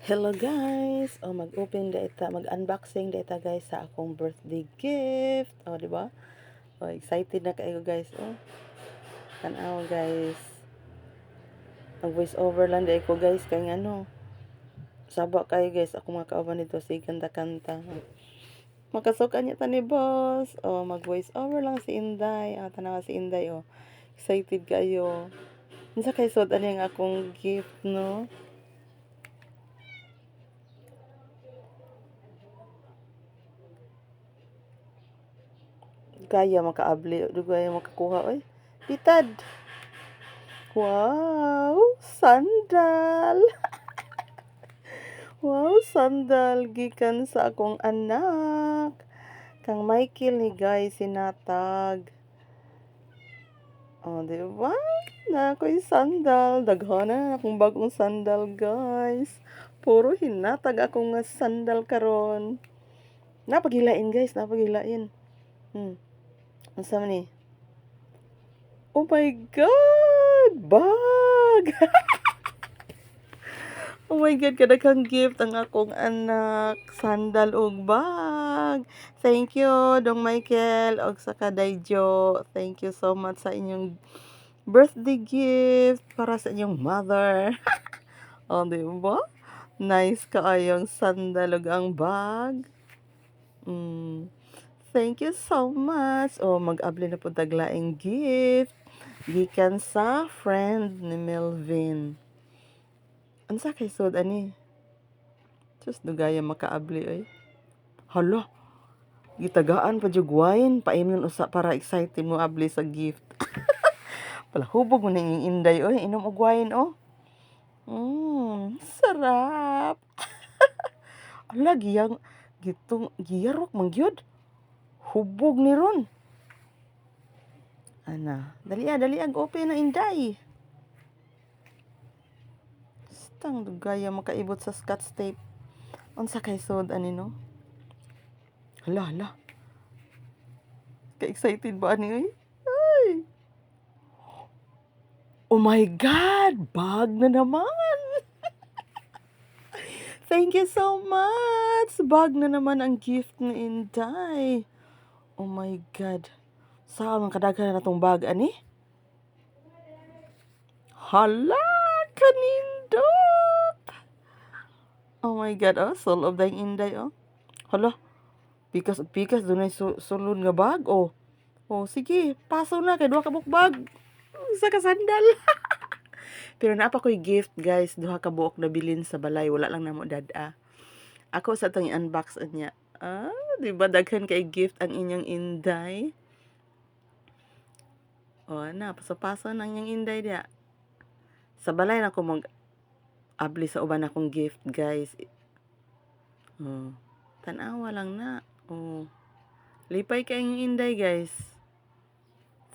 Hello guys! Mag-open data, mag-unboxing data guys sa akong birthday gift. Di ba? Excited na kayo guys. Tanaw guys. Mag-voice over lang dahil ko guys kay saba kayo guys ako mga kauban nito si kanta-kanta. Makasukan niya ni boss. Mag-voice over lang si Inday. Tanawa si Inday Excited kayo. Unsa kay sud ani ang akong gift no? Kaya makaabli, kaya makakuha Pitad. Wow, sandal. Wow, sandal gikan sa akong anak. Kang Michael ni guys sinatag. Di ba? Na ako'y sandal. Daghana na akong bagong sandal, guys. Puro hinatag akong nga sandal karon. Napagilain, guys. Napagilain. Unsa man ni? Oh my God! Bag! Oh my God, kadaghang gift ang akong anak. Sandal ug bag. Thank you, Dong Michael, og sa Kadayjo. Thank you so much sa inyong birthday gift para sa inyong mother. Di ba? Nice kaayong sandal ug ang bag. Thank you so much. Mag-abli na po taglaing gift. Gikan sa friend ni Melvin. Unsa kay sud ani? Sus dugaya makaabli ay. Hala, gitagaan pa jud wine, paimnon usa para excited mo abli sa gift. Palahubog mo ning inday inom og wine sarap. Ala giyarok man gyud. Hubog ni ron. Dali open na inday. Stang dugaya makaibot sa scotch tape. Unsa kay sud ani no? Hala. Ka-excited ba ani Ay. Oh my God! Bag na naman! Thank you so much! Bag na naman ang gift ni Inday. Oh my God. Saan ang kadaghan na itong bag, ani? Hala! Kanindot! Oh my God, Soul of thine Inday, Hala, pikas doon ay sulod nga bag, sige, paso na, kay duha ka bag. Sa kasandal. Pero naapa ko'y gift, guys, duha ka buok na bilin sa balay, wala lang namo dada. Ako sa itong i-unbox niya. Di ba daghan kay gift ang inyong Inday? Paso-paso nang inyong Inday dia. Sa balay na ko mag-abli sa uban akong gift, guys. Tanawa lang na. Lipay kay inyong Inday, guys.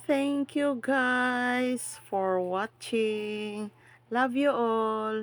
Thank you, guys, for watching. Love you all.